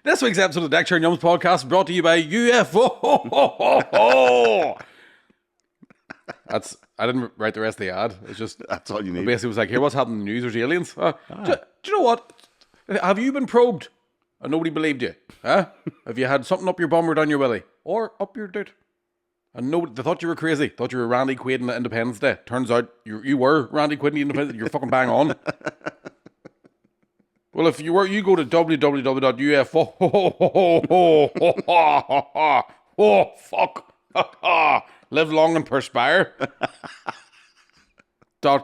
This week's episode of the Deck Chair and Yums podcast brought to you by UFO. I didn't write the rest of the ad. It's just That's all you need. Basically, it was like, here, what's happening in the news? There's aliens. Do you know what? Have you been probed and nobody believed you? Huh? Have you had something up your bum or down your willy or up your dirt? And nobody, they thought you were crazy. Thought you were Randy Quaid in the Independence Day. Turns out you were Randy Quaid in the Independence Day. You're fucking bang on. Well, if you were, you go to www.ufo. Oh, fuck. Live long and perspire.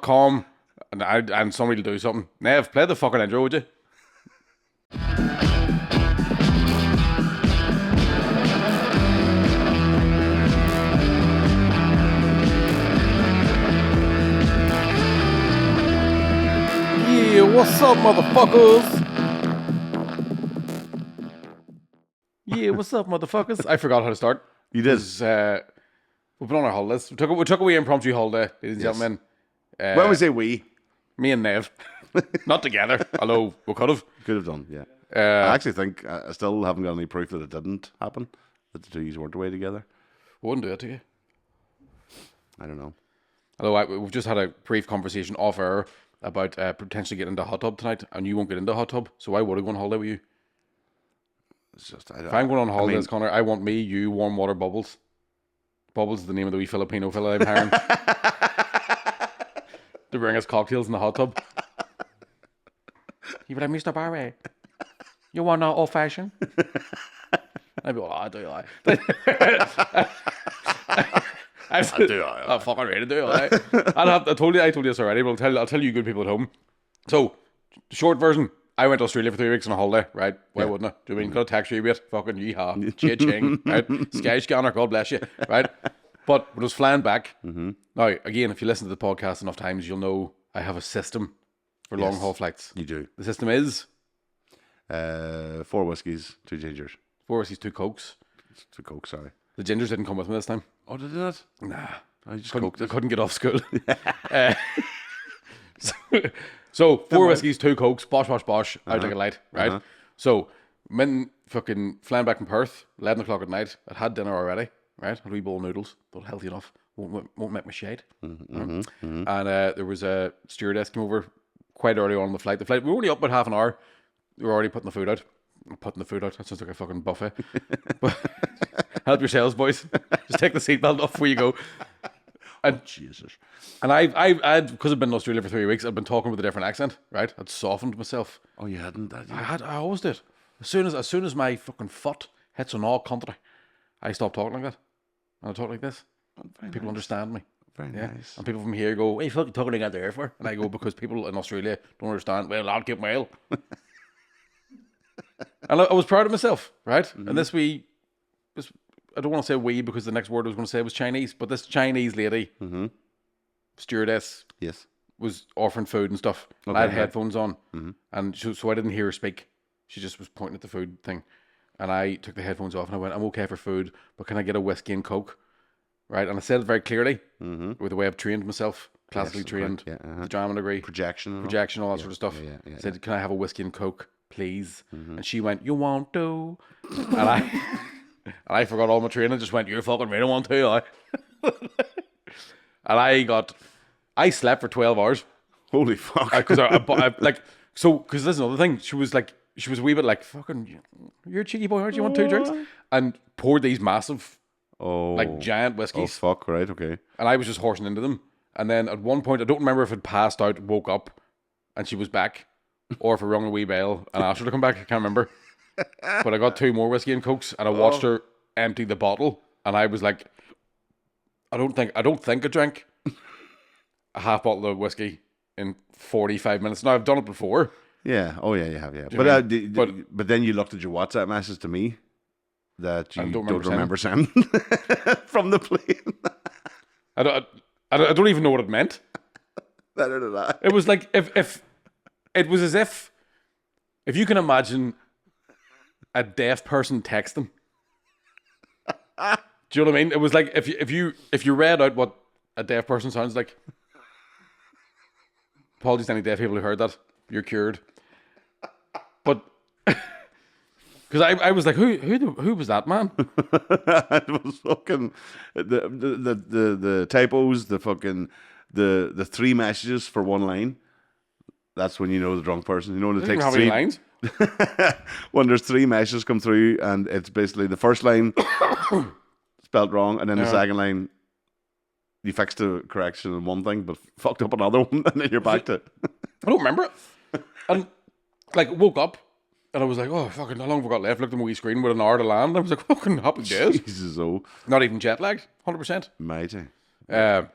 .com and somebody will do something. Nev, play the fucking intro, would you? Yeah, what's up, motherfuckers? Yeah, what's up, motherfuckers? I forgot how to start. You did. We've been on our holidays. We took a wee impromptu holiday, ladies and gentlemen. When we say we, Me and Nev. Not together, although we could have. could have done, yeah. I actually think I still haven't got any proof that it didn't happen, that the two of you weren't away together. We wouldn't do it to you. I don't know. Although we've just had a brief conversation off air about potentially getting into a hot tub tonight, and you won't get into a hot tub, so why would I go on holiday with you? It's just, If I'm going on holidays, Connor, I want me, you, warm water bubbles. Bubbles is the name of the wee Filipino fella I'm hiring to bring us cocktails in the hot tub. You'd be like, Mr. Barry, you want an old fashioned? I'd be like, I do. I do. I'm fucking ready to do it. I told you this already, but I'll tell you good people at home. So, short version. I went to Australia for 3 weeks on a holiday, right? Why wouldn't I? Do you know what I mean? Got a tax rebate, fucking yeehaw, cha-ching, right? Sky Scanner, God bless you, right? But when I was flying back, now, again, if you listen to the podcast enough times, you'll know I have a system for long haul flights. You do. The system is 4 whiskeys, 2 gingers. 4 whiskeys, 2 cokes. 2 Coke, sorry. The gingers didn't come with me this time. Oh, did it not? Nah. I just Couldn't, coked I it. couldn't get off school. So 4 whiskeys, 2 cokes, bosh, out like a light, right? So, men fucking flying back from Perth, 11 o'clock at night. I'd had dinner already, right? Had a wee bowl of noodles, thought healthy enough, won't make me shade. And there was a stewardess came over quite early on the flight. We were only up about half an hour. We were already putting the food out. That sounds like a fucking buffet. But help yourselves, boys. Just take the seatbelt off before you go. And Jesus. And I'd because I've been in Australia for 3 weeks, I'd been talking with a different accent, right? I'd softened myself. Oh, you hadn't? Had you? I always did. As soon as my fucking foot hits on all country, I stop talking like that. And I talk like this. People understand me. Very nice. And people from here go, what are you fucking talking like that there for? And I go, because people in Australia don't understand. Well, I'll keep well. And I was proud of myself, right? And this I don't want to say we because the next word I was going to say was Chinese, but this Chinese lady, stewardess, Yes. was offering food and stuff. Okay, I had yeah. headphones on, and so I didn't hear her speak. She just was pointing at the food thing, and I took the headphones off and I went, "I'm okay for food, but can I get a whiskey and coke?" Right, and I said it very clearly with the way I've trained myself, classically trained, the drama degree, Projection, all that sort of stuff. yeah, Said, "Can I have a whiskey and coke, please?" And she went, "You want to?" And I forgot all my training. Just went, "You fucking really want to?" And I slept for 12 hours. Holy fuck. Because because this is another thing. She was a wee bit like, fucking, you're a cheeky boy, aren't you? Want 2 drinks? And poured these massive, giant Oh, whiskies. fuck, right, okay. And I was just horsing into them. And then at one point, I don't remember if it passed out, woke up, and she was back, or if I rung a wee bell and asked her to come back. I can't remember. But I got 2 more whiskey and cokes, and I watched her empty the bottle, and I was like, I don't think I drank a half bottle of whiskey in 45 minutes. Now I've done it before. Yeah. Oh, yeah, you have, yeah. you But then you looked at your WhatsApp message to me that you don't remember sending from the plane. I don't even know what it meant. Better than that. It was like if it was as if you can imagine a deaf person texting. Do you know what I mean? It was like if you read out what a deaf person sounds like. Apologies to any deaf people who heard that. You're cured. But Because I was like, who was that man? It was fucking the typos, the fucking the 3 messages for 1 line. That's when you know the drunk person. You know when it takes 3 lines. When there's 3 messages come through, and it's basically the first line spelled wrong, and then the second line you fixed the correction in one thing, but fucked up another one, and then you're back to. I don't remember it. And like woke up. And I was like, oh, fucking, how long have we got left? Looked at my wee screen with an hour to land. I was like, fucking happy days. Jesus, oh. Not even jet lagged, 100%. Mighty. That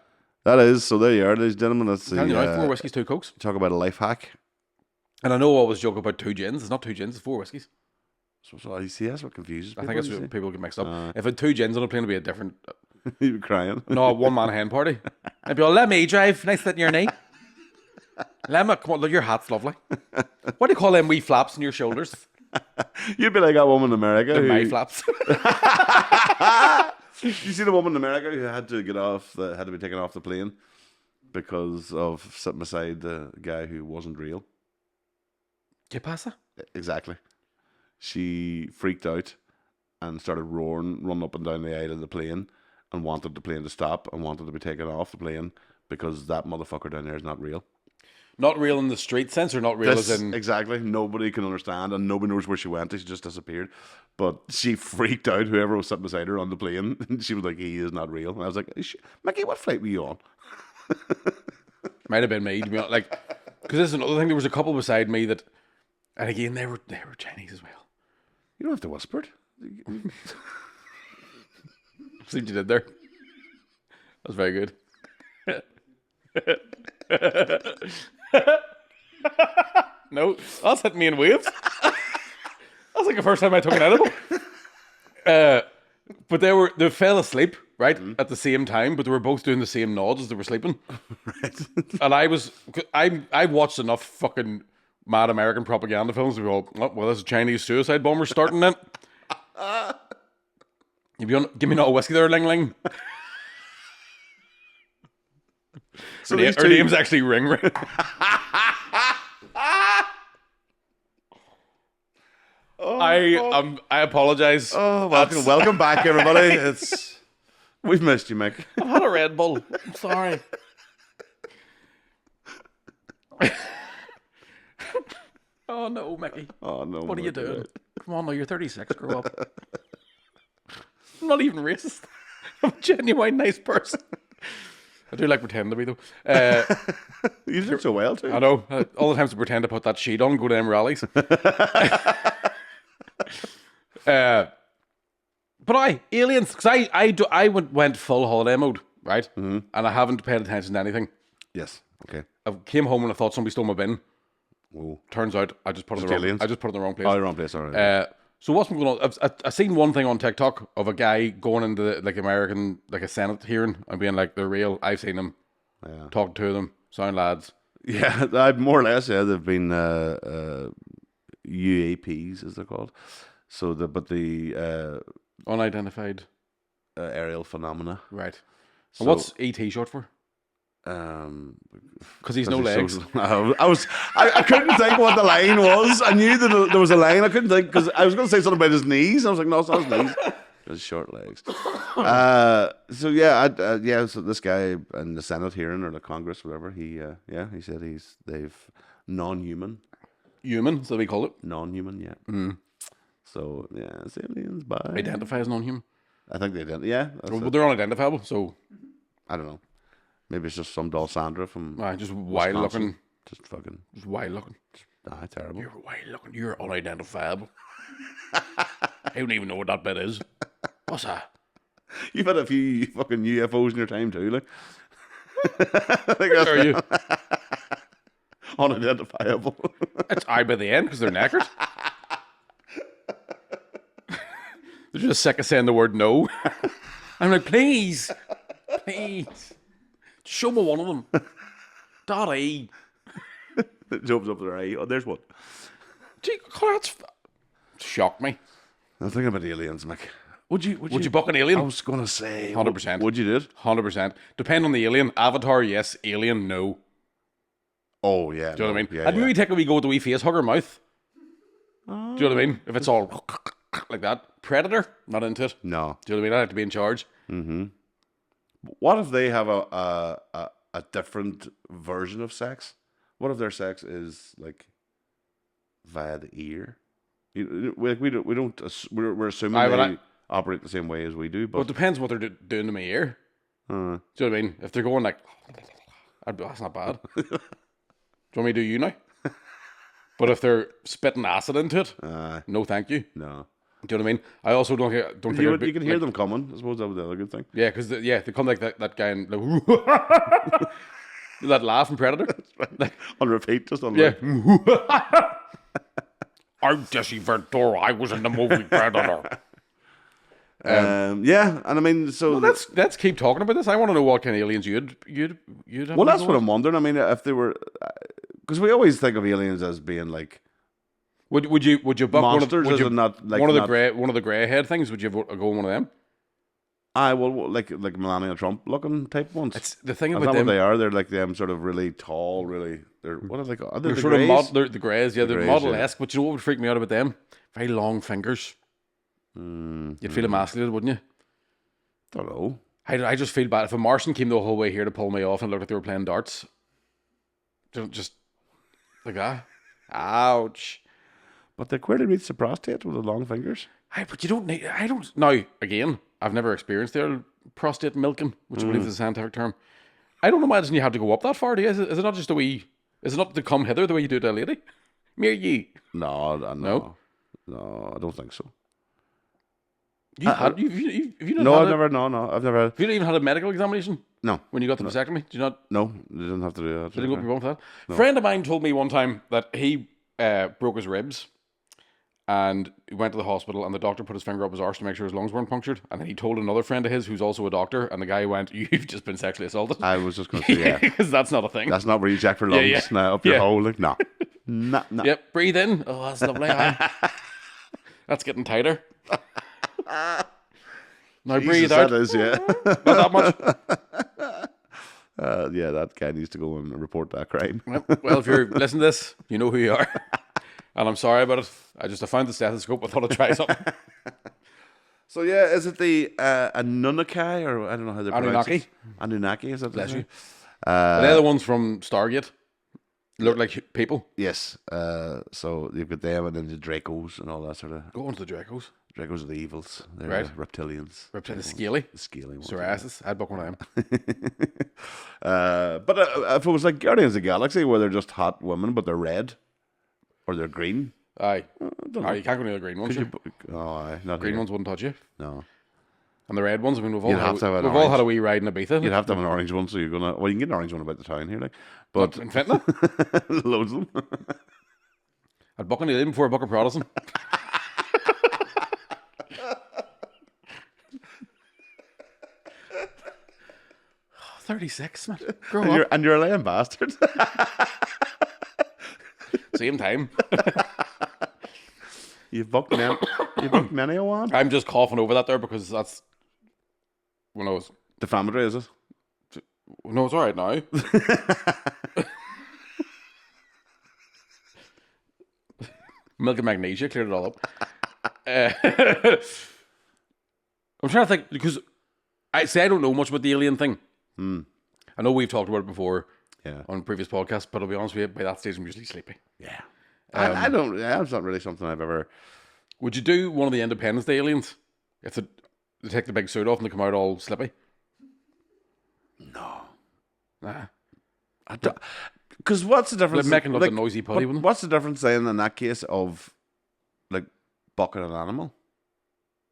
is, so there you are, ladies and gentlemen. That's the 4 whiskies, 2 cokes. Talk about a life hack. And I know I always joke about 2 gins. It's not 2 gins, it's 4 whiskies. So you see, that's what confuses people. I think that's what people get mixed up. If I had 2 gins on a plane, it'd be a different. You'd be crying. No, a 1-man hen party. I'd be all, let me drive. Nice sit in your knee. Let me, come on, look, your hat's lovely. What do you call them wee flaps on your shoulders? You'd be like that woman in America. My flaps. You see the woman in America who had to get off, had to be taken off the plane because of sitting beside the guy who wasn't real. ¿Qué pasa? Exactly. She freaked out and started roaring, running up and down the aisle of the plane, and wanted the plane to stop and wanted to be taken off the plane because that motherfucker down there is not real. Not real in the street sense, or not real as in... Exactly. Nobody can understand, and nobody knows where she went. She just disappeared. But she freaked out, whoever was sitting beside her on the plane. And she was like, he is not real. And I was like, Mickey, what flight were you on? Might have been me, to be honest. Like, because this is another thing. There was a couple beside me that... And again, they were Chinese as well. You don't have to whisper it. See what you did there? That was very good. No, that's hitting me in waves. That's like the first time I took an edible. But they fell asleep, right, at the same time, but they were both doing the same nods as they were sleeping. Right. And I watched enough fucking mad American propaganda films to go, oh, well, there's a Chinese suicide bomber starting then. Give me not a whiskey there, Ling Ling. So her name's actually Ring Ring. I apologize. Oh, welcome back, everybody. We've missed you, Mick. I've had a Red Bull. I'm sorry. Oh no, Mickey. Oh no. What are you doing? Come on, now you're 36. Grow up. I'm not even racist. I'm a genuine nice person. I do like pretending to be though. You did so well too. I know. All the times to pretend to put that sheet on, go to them rallies. But aliens, because I went full holiday mode, right? Mm-hmm. And I haven't paid attention to anything. Yes. Okay. I came home and I thought somebody stole my bin. Whoa. Turns out I just put it in the wrong place. Oh, the wrong place. All right. So what's been going on? I've seen one thing on TikTok of a guy going into like American, like a Senate hearing and being like, they're real. I've seen them. Yeah. Talking to them. Sound lads. Yeah, more or less. Yeah, they've been UAPs, as they're called. So the unidentified aerial phenomena. Right. So, and what's ET short for? Because he's no legs. I couldn't think what the line was. I knew that there was a line. I couldn't think because I was going to say something about his knees. I was like, no, it's not his knees. His short legs. So yeah, so this guy in the Senate hearing or the Congress, whatever, he said they've non-human. Human, so we call it non-human. Yeah. Mm. So yeah, it's aliens. Bye. Identify as non-human. I think they did. Yeah. Well, they're unidentifiable, so I don't know. Maybe it's just some doll Sandra from just wild looking. Just wild looking. Terrible. You're wild looking. You're unidentifiable. I don't even know what that bit is. What's that? You've had a few fucking UFOs in your time too, like. Where are you? Unidentifiable. It's I by the end because they're knackered. They're just sick of saying the word no. I'm like, please. Show me one of them. Daddy. It jumps up their eye. Oh, there's one. Gee, that's shocked me. I'm thinking about aliens, Mick. Would you book an alien? I was going to say 100%. Would you do it? 100%. Depend on the alien. Avatar, yes. Alien, no. Oh, yeah. Do you know what I mean? Yeah, I'd maybe take a wee go with the wee face hugger mouth. Do you know what I mean? If it's all like that, Predator, not into it. No. Do you know what I mean? I like to be in charge. What if they have a different version of sex? What if their sex is like via the ear? We're assuming they operate the same way as we do, Well, but it depends what they're doing to my ear. Do you know what I mean? If they're going like, that's not bad. Do you want me to do you now? But if they're spitting acid into it, no, thank you. no. Do you know what I mean? I also don't think You can hear them coming. I suppose that was the other good thing. Yeah, because they come like that guy and like, that laugh from Predator. Like, On repeat, just on yeah. I'm Jesse Ventura. I was in the movie Predator. Yeah, and I mean, so Well, let's keep talking about this. I want to know what kind of aliens you'd have. well, that's what I'm wondering. I mean, if they were, because we always think of aliens as being like Would you buck monsters, one of, as in not like one of the not, grey head things? Would you go on one of them? well, like Melania Trump looking type ones. It's the thing Is about that them. what they are? They're like them sort of really tall, really. They're what are they called? Are they They're the sort greys? of they're the greys. Yeah, they're greys, model-esque. But you know what would freak me out about them? Very long fingers. You'd feel emasculated, wouldn't you? Don't know. I just feel bad if a Martian came the whole way here to pull me off and it looked like they were playing darts. Just like that. Ouch. But they clearly reach the prostate with the long fingers. But you don't need. I don't. Now again, I've never experienced their prostate milking, which I believe is a scientific term. I don't imagine you have to go up that far. Do you? Is it not just a wee? Is it not to come hither the way you do to a lady? Mere ye. No, No? I don't think so. Have you not No, had I've never. No, I've never. Have you not even had a medical examination No, when you got the vasectomy? Did you not? no, you didn't have to do that. Did you go up your bum for that? A friend of mine told me one time that he broke his ribs. And he went to the hospital, and the doctor put his finger up his arse to make sure his lungs weren't punctured. And then he told another friend of his, who's also a doctor, and the guy went, "You've just been sexually assaulted." I was just going to say, yeah, because that's not a thing. that's not where you check for lungs. Yeah. Now up your hole, like no. Yep, breathe in. Oh, that's lovely. That's getting tighter. Now breathe Jesus, out. that is, yeah. Not that much. Yeah, that guy needs to go and report that crime. Well, if you're listening to this, you know who you are. And I'm sorry about it. I found the stethoscope. I thought I'd try something. So yeah, is it the Anunnaki, or I don't know how they pronounce Anunnaki. it? Anunnaki, is that? Bless you. They're the ones from Stargate. Look like people. Yes. So you've got them, and then the Dracos and all that sort of. Go on to the Dracos. Dracos are the evils. They're Right. the reptilians. The scaly. The scaly ones. Psoriasis. I'd book one of them. But if it was like Guardians of the Galaxy, where they're just hot women, but they're red, or they're green. Aye. don't know. You can't go near the green ones. Could you, aye, not Green here. ones wouldn't touch you. No. And the red ones, I mean, we've all, You'd have to have an we've all orange. had a wee ride in Ibiza. You'd have to have an orange one, so you're gonna. Well, you can get an orange one about the town here, like, but In Fentanyl? loads of them. I'd book an alien before I book a Protestant. Oh, 36, man. Grow up. And you're a lying bastard. Same time. You've booked many a one. I'm just coughing over that there because that's when I was. Defamatory, is it? No, it's all right now. Milk and magnesia cleared it all up. I'm trying to think because I don't know much about the alien thing. I know we've talked about it before on previous podcasts, but I'll be honest with you, by that stage I'm usually sleepy. Yeah. I don't. Yeah, it's not really something I've ever. Would you do one of the Independence Day aliens if they take the big suit off and they come out all slippy? No. Nah. Because what's the difference? Like making up the noisy putty, wouldn't it? What's the difference then in that case of like bucking an animal?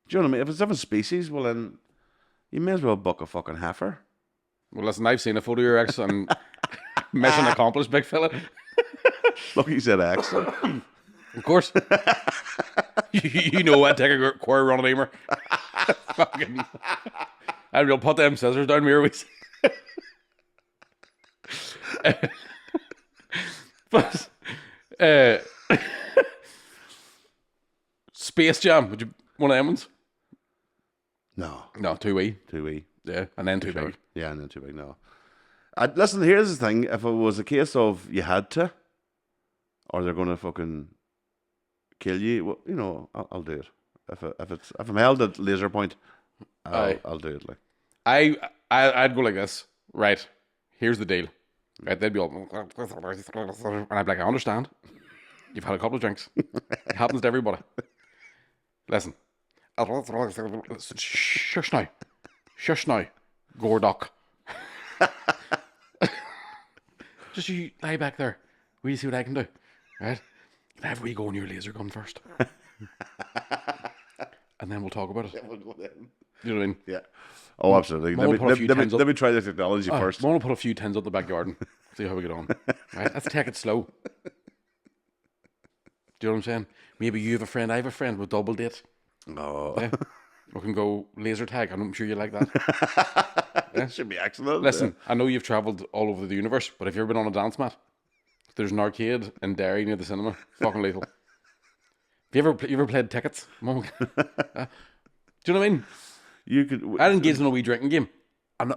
Do you know what I mean? If it's different species, well then you may as well buck a fucking heifer. Well, listen, I've seen a photo of your ex and mission accomplished, big fella. Look, you said ex. Of course. You know what? Take a quarter run of Emer. Fucking. And we'll put them scissors down me always. But Space Jam, would you one of them ones? No, too wee. Too wee. Yeah, and then too Sure. big. Yeah, and then too big. No. Listen, here's the thing: if it was a case of you had to, or they're going to fucking kill you, well, you know, I'll do it. If I'm held at laser point, I'll do it. Like I'd go like this. Right. Here's the deal. Right. They'd be all, and I'd be like, I understand. You've had a couple of drinks. It happens to everybody. Listen. Shush now. Shush now. Gordock. Just you lie back there. Will you see what I can do? Right? Have we go on your laser gun first? And then we'll talk about it. yeah, we'll go then. You know what I mean? Yeah. Oh, absolutely. Let me try the technology first. I want to put a few tins up the back garden. See how we get on. Right? Let's take it slow. Do you know what I'm saying? Maybe you have a friend, I have a friend. We'll double date. Oh. Yeah. We can go laser tag. I'm sure you like that. Yeah. Should be excellent. Listen, I know you've travelled all over the universe, but have you ever been on a dance mat? There's an arcade in Derry near the cinema. Fucking lethal. Have you ever played tickets? Do you know what I mean? You could. I'd engage in a wee drinking game.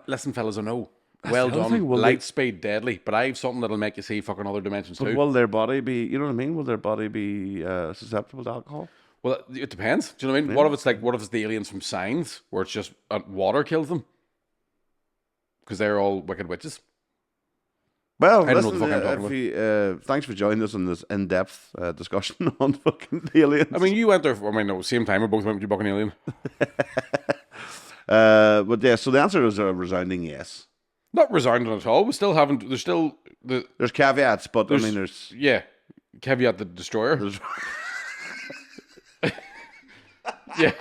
Listen, fellas, I know. Well the other done. thing, Light speed, deadly. But I have something that'll make you see fucking other dimensions But too. will their body be? You know what I mean? Will their body be susceptible to alcohol? Well, it depends. Do you know what I mean? Yeah. What if it's the aliens from Signs, where it's just water kills them? Because they're all wicked witches. Well, I don't know listen, what the fuck I'm talking thanks for joining us in this in-depth discussion on fucking aliens. I mean, you went there. No, same time. We both went with you fucking alien. But yeah, so the answer is a resounding yes. Not resounding at all. We still haven't. There's still There's caveats, but I mean, there's caveat the destroyer. there's Yeah.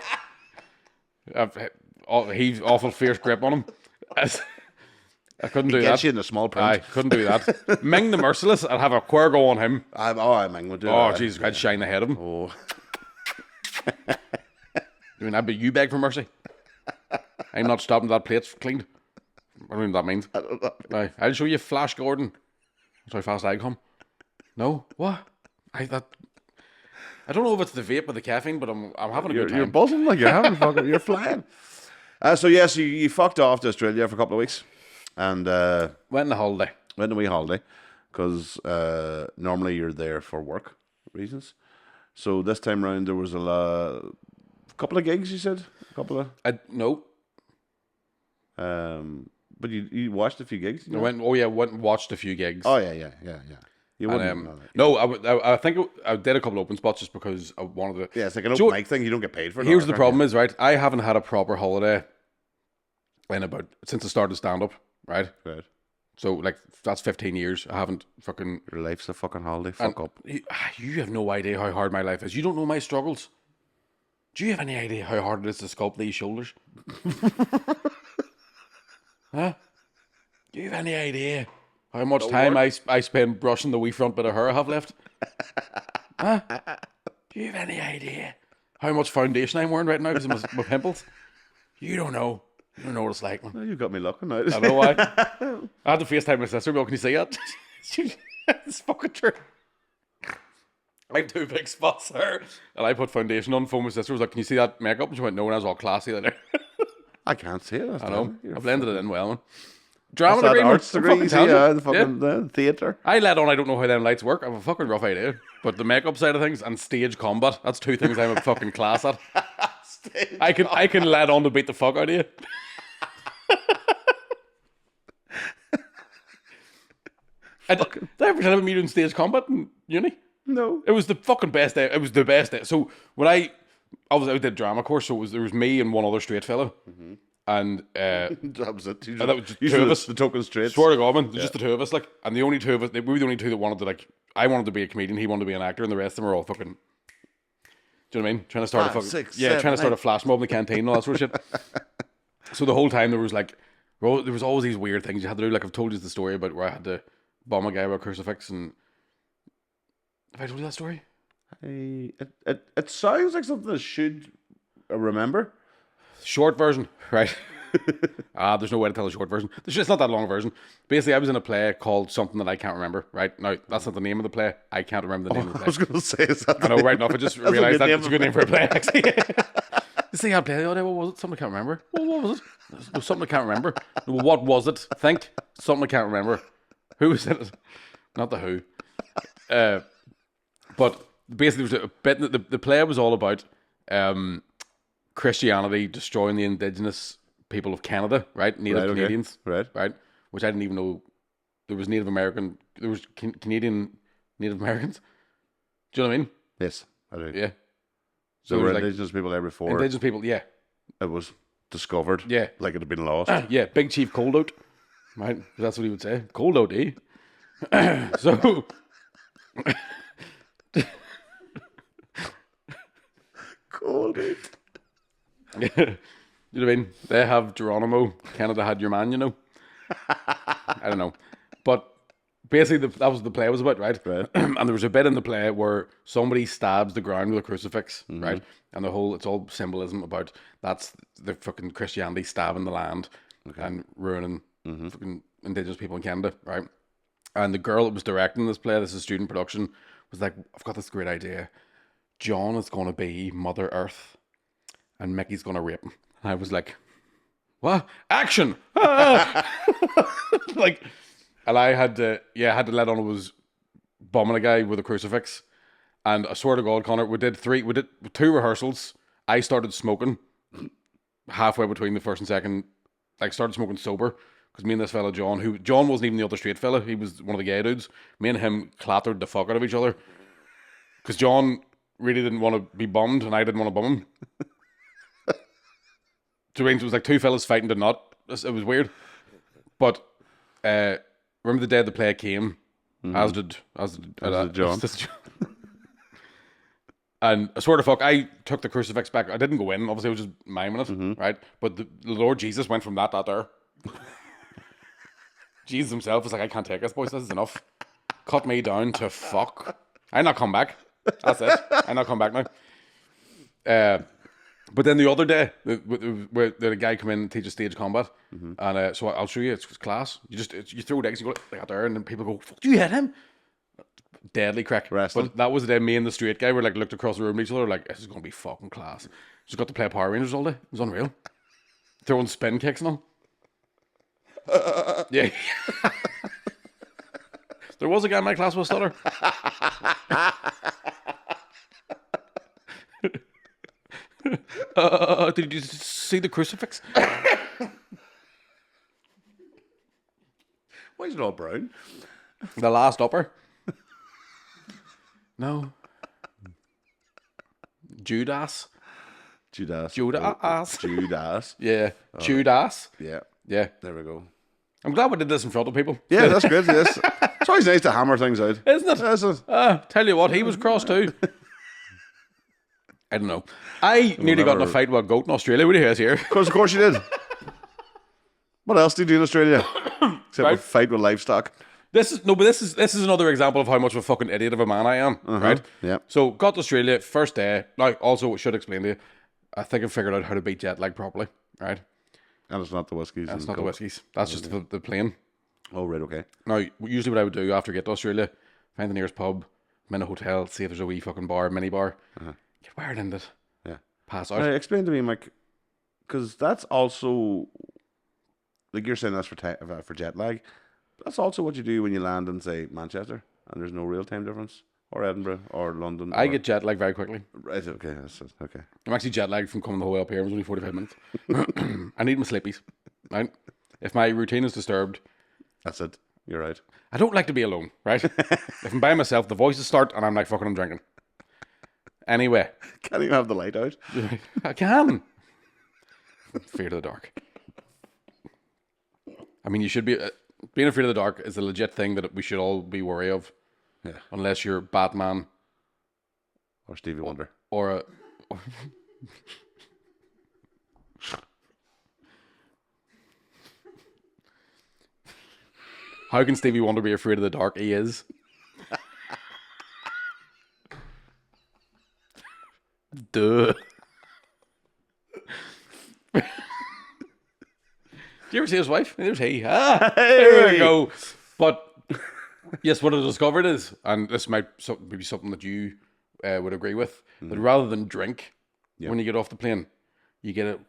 He's awful fierce grip on him. I couldn't do gets that. you in the small print. I couldn't do that. Ming the Merciless, I'd have a Quergo on him. I'm would do Oh, that. Jesus, I'd shine the head of him. Oh, I mean, I'd be you beg for mercy. I'm not stopping that plate's cleaned. I don't know what that means. I don't know. I'll show you Flash Gordon. That's how fast I come. No? What? I don't know if it's the vape or the caffeine, but I'm having a good time. You're buzzing like you're having fucking. You're flying. So yes, you fucked off to Australia for a couple of weeks, and Went on a holiday. went on a wee holiday because normally you're there for work reasons. So this time round there was a couple of gigs. You said a couple of. No. But you watched a few gigs. You I know? went and watched a few gigs. Oh yeah. You wouldn't. And, know that. no, I think I did a couple open spots just because I wanted to. Yeah, it's like an open mic thing. You don't get paid for it. Here's the problem is, right, I haven't had a proper holiday since I started stand-up, right? Right. So, like, that's 15 years. I haven't fucking... Your life's a fucking holiday. Fuck up. You have no idea how hard my life is. You don't know my struggles. Do you have any idea how hard it is to sculpt these shoulders? Huh? Do you have any idea how much time I spend brushing the wee front bit of hair I have left? Huh? Do you have any idea how much foundation I'm wearing right now because of my pimples? You don't know. You don't know what it's like, man. Oh, you got me looking now. I know why. I had to FaceTime my sister. Well, can you see that? It's fucking true. I have 2 big spots there, and I put foundation on. Phone my sister was like, "Can you see that makeup?" And she went, "No." And I was all classy there. I can't see it. I know. I blended it in well, man. That's Drama that degree, man. arts degree. You see, the fucking theatre. I let on I don't know how them lights work. I have a fucking rough idea. But the makeup side of things and stage combat, that's 2 things I'm a fucking class at. I can let on to beat the fuck out of you. Did I ever tell you about me doing stage combat in uni? No. It was the fucking best day. It was the best day. So when I did a drama course, so there was me and one other straight fellow. Mm-hmm. And that was it. that was just You 2 of us. The token straight. Swear to God, man, just the 2 of us, like, and the only 2 of us. We were the only 2 that wanted to, like. I wanted to be a comedian. He wanted to be an actor, and the rest of them were all fucking. Do you know what I mean? Trying to start 5, 6, trying 7, to start a flash mob in the canteen and all that sort of shit. So the whole time there was like, there was always these weird things you had to do. Like I've told you the story about where I had to bomb a guy with a crucifix, and have I told you that story? It sounds like something I should remember. Short version, right? There's no way to tell a short version. It's not that long a version. Basically, I was in a play called something that I can't remember. Right now, that's not the name of the play. I can't remember the name of the play. I was going to say, is that I know, right enough. I just realised that it's a good name for a play. Actually, you see, I played the other day. What was it? Something I can't remember. What was it? It was something I can't remember. What was it? Think something I can't remember. Who was in it? Not the Who. But basically there was a bit. The play was all about Christianity destroying the indigenous people of Canada, right? Native Canadians, right? Which I didn't even know there was Native American. There was Canadian Native Americans. Do you know what I mean? Yes, I do. Yeah. So there were indigenous people there before. Indigenous people, yeah. It was discovered. Yeah. Like it had been lost. Yeah, Big Chief Cold Out. Right? That's what he would say. Cold out, eh? So Cold out. you know what I mean? They have Geronimo. Canada had your man, you know. I don't know. But basically that was the play was about, right? Right. And there was a bit in the play where somebody stabs the ground with a crucifix, right? And it's all symbolism about that's the fucking Christianity stabbing the land and ruining fucking indigenous people in Canada, right? And the girl that was directing this play, this is student production, was like, I've got this great idea. John is going to be Mother Earth and Mickey's going to rape him. And I was like, what? Action! Ah! Like, and I had to let on it was bombing a guy with a crucifix. And I swear to God, Connor, we did 2 rehearsals. I started smoking halfway between the first and second. Like, started smoking sober. Because me and this fella, John wasn't even the other straight fella. He was one of the gay dudes. Me and him clattered the fuck out of each other. Because John really didn't want to be bummed, and I didn't want to bum him. So it was like 2 fellas fighting to not. It was weird. But remember the day the play came, as did John. And I swear to fuck, I took the crucifix back. I didn't go in. Obviously, I was just miming it, right? But the Lord Jesus went from that there. Jesus himself was like, I can't take this, boys. This is enough. Cut me down to fuck. I not come back. That's it. I not come back now. But then the other day, where the guy come in and teach us stage combat, and so I'll show you. It's class. You throw decks, you go like that there, and then people go, "Fuck, do you hit him?" Deadly crack. Wrestling. But that was the day me and the straight guy were like looked across the room at each other like, this is gonna be fucking class. Just got to play Power Rangers all day. It was unreal. Throwing spin kicks and all. Yeah. There was a guy in my class with a stutter. Did you see the crucifix? Why is it all brown? The Last Upper. No. Judas. Judas. Yeah. Judas. Yeah. Yeah. There we go. I'm glad we did this in front of people. Yeah, that's good. Yes. It's always nice to hammer things out. Isn't it? Isn't it? Tell you what, he was cross too. I don't know. I nearly got in a fight with a goat in Australia. What do you hear here? Of course you did. What else do you do in Australia? Except fight with livestock. This is another example of how much of a fucking idiot of a man I am. Right? Yeah. So got to Australia, first day. Now, also should explain to you, I think I figured out how to beat jet lag properly. Right? And it's not the whiskies. That's not the whiskies. That's just the plane. Oh, right, okay. Now, usually what I would do after I get to Australia, find the nearest pub, I'm in a hotel, see if there's a wee fucking bar, mini bar, get wired in it, pass out. Explain to me, Mike, because that's also, like you're saying that's for jet lag, but that's also what you do when you land in, say, Manchester, and there's no real time difference, or Edinburgh, or London. I get jet lag very quickly. Right, okay, that's it, okay. I'm actually jet lagged from coming the whole way up here. It was only 45 minutes. I need my sleepies, right? If my routine is disturbed, that's it. You're right. I don't like to be alone, right? If I'm by myself, the voices start and I'm like, fucking, I'm drinking. Anyway. Can't even have the light out. I can. Fear of the dark. I mean, you should be... being afraid of the dark is a legit thing that we should all be wary of. Yeah. Unless you're Batman. Or Stevie Wonder. Or a... How can Stevie Wonder be afraid of the dark? He is. Duh. Do you ever see his wife? There's he. Ah, there we go. But yes, what I discovered is, and this might be something that you would agree with, that rather than drink when you get off the plane, you get it.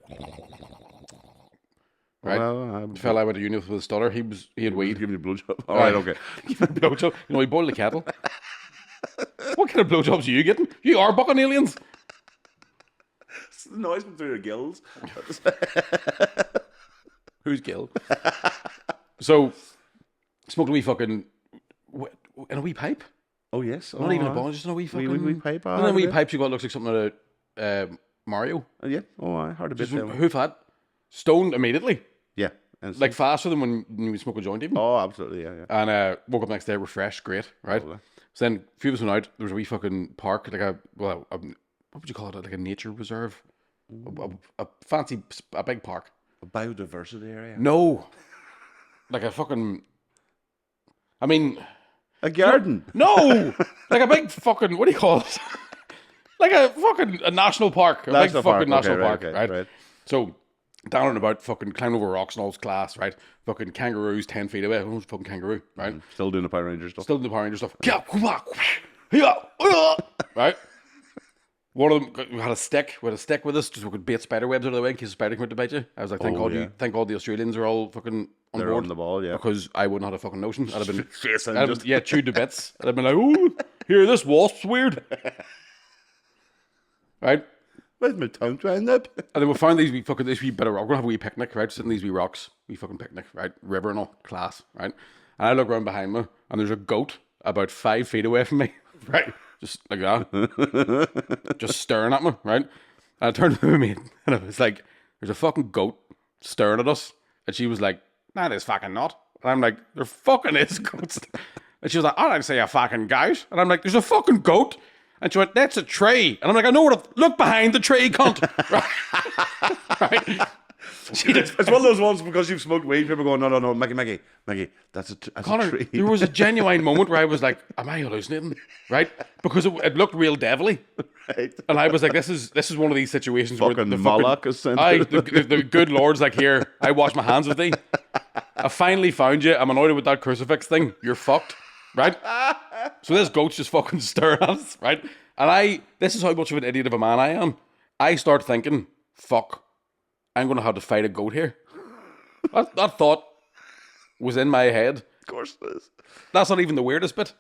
Right? Well, the fella I went to uni with a stutter, he had weed. Give me a blowjob. All right, okay. Give me a blowjob. You know, he boiled the kettle. What kind of blowjobs are you getting? You are bucking aliens. It's the noise coming through your gills. Who's Gil? So, smoked a wee fucking in a wee pipe. Oh yes, Not even a bong, just in a wee fucking wee pipe. And then wee pipes you got looks like something out of Mario. Yeah. Oh, I heard a bit. Hoof hat, stoned immediately, Yeah. like faster than when you smoke a joint even. Oh, absolutely. Yeah. And woke up next day refreshed, great, right? Totally. So then a few of us went out. There was a wee fucking park, like what would you call it? Like a nature reserve, a fancy, a big park. A biodiversity area. No, like a fucking. I mean, A garden. no, like a big fucking. What do you call it? Like a fucking national park, big fucking national park, right? So down and about, fucking climbing over rocks and all this class, right? Fucking kangaroos 10 feet away. Who's fucking kangaroo, right? Still doing the Power Ranger stuff. Still doing the Power Ranger stuff. Right? One of them had a stick. We had a stick with us, just so we could bait spider webs out of the way in case a spider came out to bite you. I was like, thank God the Australians are all fucking on They're board. on the ball, yeah. Because I wouldn't have a fucking notion. I'd have been, Chasing, chewed to bits. I'd have been like, oh, here, this wasp's weird. Right? Where's my tongue trying up? And then we found this wee bit of rock. We're gonna have a wee picnic, right? Sitting these wee rocks, wee fucking picnic, right? River and all, class, right? And I look around behind me, and there's a goat about 5 feet away from me, right? Just like that, just staring at me, right? And I turned to my mate, and I was like, "There's a fucking goat staring at us," and she was like, "Nah, there's fucking not." And I'm like, "There fucking is goats," and she was like, "I don't say a fucking goat," and I'm like, "There's a fucking goat." And she went, "That's a tree." And I'm like, "I know where to look behind the tree, cunt." Right? It's one of those ones because you've smoked weed, people going, no, Maggie, that's Connor, a tree. there was a genuine moment where I was like, "Am I hallucinating?" Right? Because it looked real devilly. Right. And I was like, "This is one of these situations where Fucking Moloch is sent. the good Lord's like, here, I wash my hands with thee. I finally found you. I'm annoyed with that crucifix thing. You're fucked." Right? So this goat's just fucking staring at us, right? And this is how much of an idiot of a man I am. I start thinking, fuck, I'm going to have to fight a goat here. That thought was in my head. Of course it is. That's not even the weirdest bit,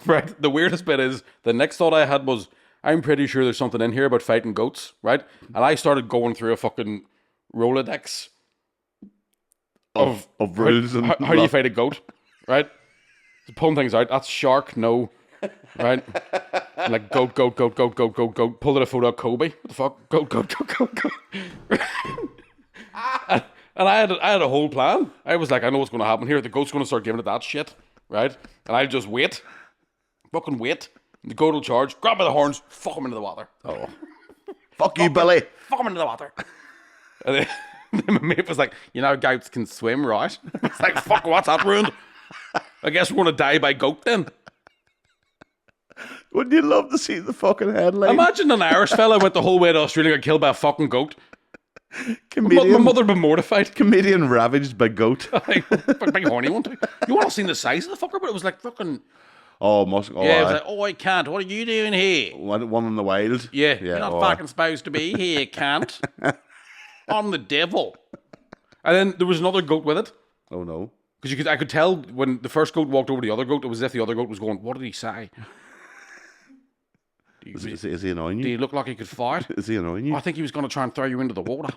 right? The weirdest bit is, the next thought I had was, I'm pretty sure there's something in here about fighting goats, right? And I started going through a fucking Rolodex of rules and how do you fight a goat, right? Pulling things out. That's shark, no. Right? And like goat. Pulled out a photo of Kobe. What the fuck? Goat. And I had a whole plan. I was like, I know what's going to happen here. The goat's going to start giving it that shit, right? And I'll just wait. Fucking wait. And the goat will charge, grab by the horns, fuck him into the water. Oh. Fuck you, Billy. Fuck him into the water. And then my mate was like, you know, goats can swim, right? It's like, fuck, what's that ruined? I guess we're going to die by goat then. Wouldn't you love to see the fucking headline? Imagine an Irish fella went the whole way to Australia and got killed by a fucking goat. Comedian, My mother would be mortified. comedian ravaged by goat. Big horny one too. You want to see the size of the fucker? But it was like fucking... Oh, must. Oh, yeah, it was like, oh, I can't. What are you doing here? one in the wild. Yeah, you're not fucking supposed to be here, can't. I'm the devil. And then there was another goat with it. Oh, no. Because I could tell when the first goat walked over the other goat, it was as if the other goat was going, what did he say? Is he annoying you? Do you look like he could fight? Is he annoying you? I think he was going to try and throw you into the water.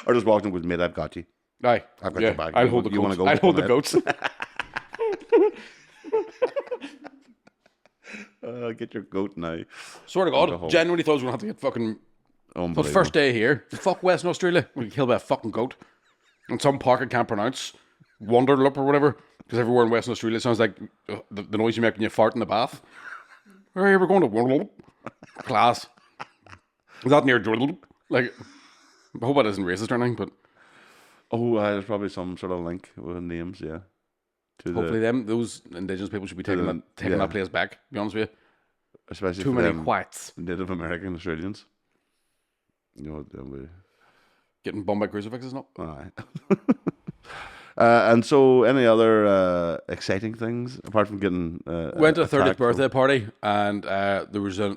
Or just walked in with, mate, I've got you. Aye. I've got your bag. I'll hold the You wanna goats. go? I'll hold the Come goats. Get your goat now. Swear to God, genuinely thought I was going to have to get fucking... But first day here, fuck Western Australia, we get killed by a fucking goat. In some park I can't pronounce, Wanderlup or whatever, because everywhere in Western Australia sounds like the noise you make when you fart in the bath. Hey, we're going to Wanderlup. Class. Is that near Dwindle? Like, I hope that isn't racist or anything, but... Oh, there's probably some sort of link with names, yeah. Hopefully those indigenous people should be taking that place back, to be honest with you. Especially Too for many them whites. Native American Australians. You know, Getting bombed by crucifixes, not. Aye. And so, any other exciting things apart from getting? Went to a 30th birthday party, and there was a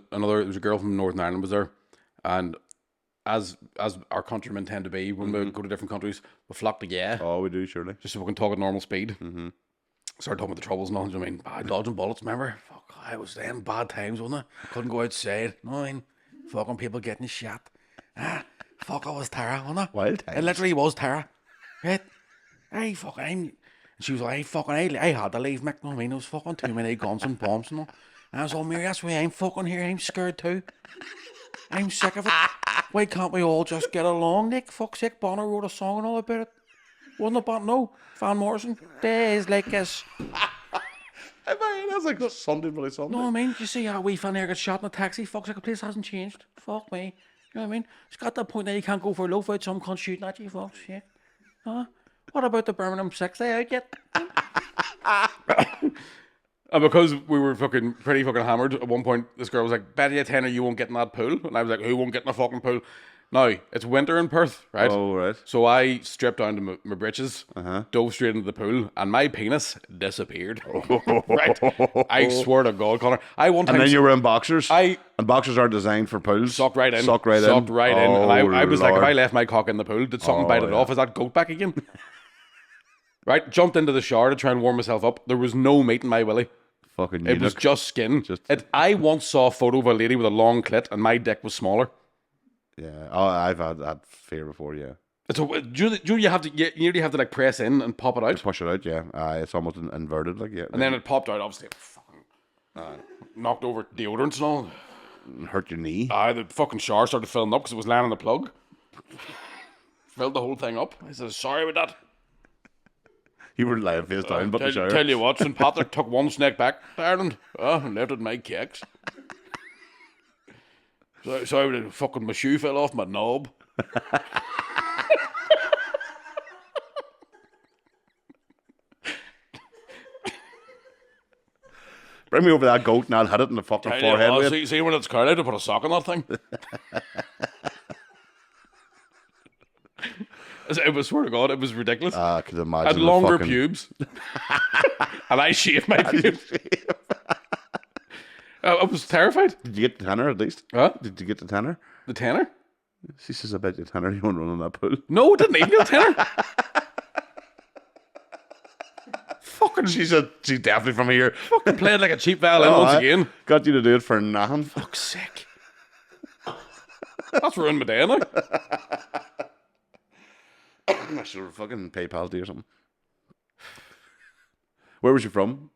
girl from Northern Ireland was there, and as our countrymen tend to be when we go to different countries, we flock together. Oh, we do surely. Just so we can talk at normal speed. Mm-hmm. Started talking about the troubles and all. You know what I mean? Dodging bullets, remember? Fuck, I was them bad times, wasn't it? Couldn't go outside. You know what I mean? Fucking people getting shot. Fuck, I was terror, wasn't it? Wild times. It literally was terror. Right? And she was like, I had to leave, Mick. You know what I mean? There was fucking too many guns and bombs and all. And I was all, Mary, that's why I'm fucking here. I'm scared too. I'm sick of it. Why can't we all just get along, Nick? Fuck's sake, Bonner wrote a song and all about it. Wasn't it, but no, Van Morrison. Days like this. I mean, that's like Sunday, bloody Sunday. No, I mean, you see how we fan here got shot in a taxi? Fuck's sake, the place hasn't changed. Fuck me. You know what I mean? It's got that point that you can't go for a loaf out, some cunt shooting at you, fuck's sake. Huh? What about the Birmingham 6 they out yet? And because we were pretty fucking hammered, at one point this girl was like, bet you a tenner you won't get in that pool. And I was like, who won't get in a fucking pool? Now, it's winter in Perth, right? Oh, right. So I stripped down to my britches, dove straight into the pool, and my penis disappeared. Right? I swear to God, Connor. And then you were in boxers? And boxers are designed for pools? Sucked right in. Sucked right in. And I was like, if I left my cock in the pool, did something bite it off? Is that goat back again? Right? Jumped into the shower to try and warm myself up. There was no meat in my willy. Fucking It was just skin. I once saw a photo of a lady with a long clit, and my dick was smaller. Yeah, I've had that fear before. Yeah. So do you have to? You nearly have to like press in and pop it out. Push it out. Yeah. It's almost inverted, like yeah. And then it popped out. Obviously, fucking knocked over deodorants and all. Hurt your knee. The fucking shower started filling up because it was landing on the plug. Filled the whole thing up. I said, sorry about that. You were lying face down, but the shower. Tell you what, St. Patrick took one snack back to Ireland. And left it in my cakes. Sorry, fucking my shoe fell off my knob. Bring me over that goat and I'll hit it in the fucking forehead. See when it's curled, to put a sock on that thing. I was, swear to God, it was ridiculous. I could imagine. I had longer pubes. And I shaved my pubes. I was terrified. Did you get the tenner at least? Huh? Did you get the tenner? The tenner? She says, I bet you tenner you won't run in that pool. No, it didn't even get a tenner. Fucking. She's definitely from here. Fucking played like a cheap violin once again. Got you to do it for nothing. Fuck's sake. That's ruined my day, now. I should have fucking PayPal you or something. Where was you from?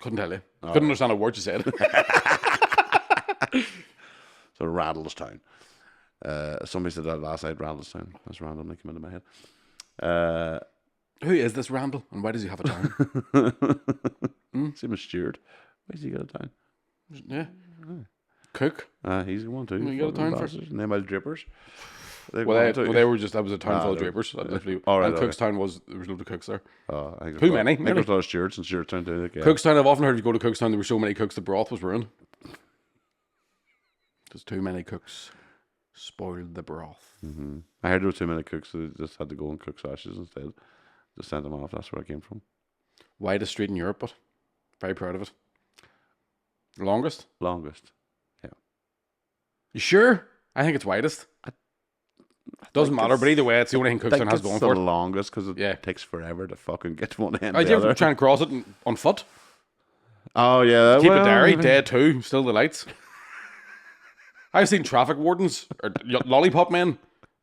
Couldn't tell you. Couldn't understand a word you said. So Randallstown. Somebody said that last night, Randallstown. That's random, that came into my head. Who is this Randall and why does he have a town? Same as Stuart. Why does he get a town? Yeah. Cook. He's the one too. You got a town for? And then my drippers. They were just, that was a town full of drapers. And Cookstown there was loads of cooks there. Too many. I think there's a lot of Stuarts in Stuartstown too. Like, yeah. Cookstown, I've often heard if you go to Cookstown, there were so many cooks, the broth was ruined. There's too many cooks. Spoiled the broth. Mm-hmm. I heard there were too many cooks, so they just had to go and cook sausages instead. Just sent them off. That's where I came from. Widest street in Europe, but very proud of it. Longest? Longest. Yeah. You sure? I think it's widest. Doesn't matter, but either way, it's the only thing Cookstown has going for it. It's the longest because it takes forever to fucking get to one end. Did you ever try and cross it on foot? Oh, yeah. Keep it dairy, day 2, still the lights. I've seen traffic wardens, or lollipop men,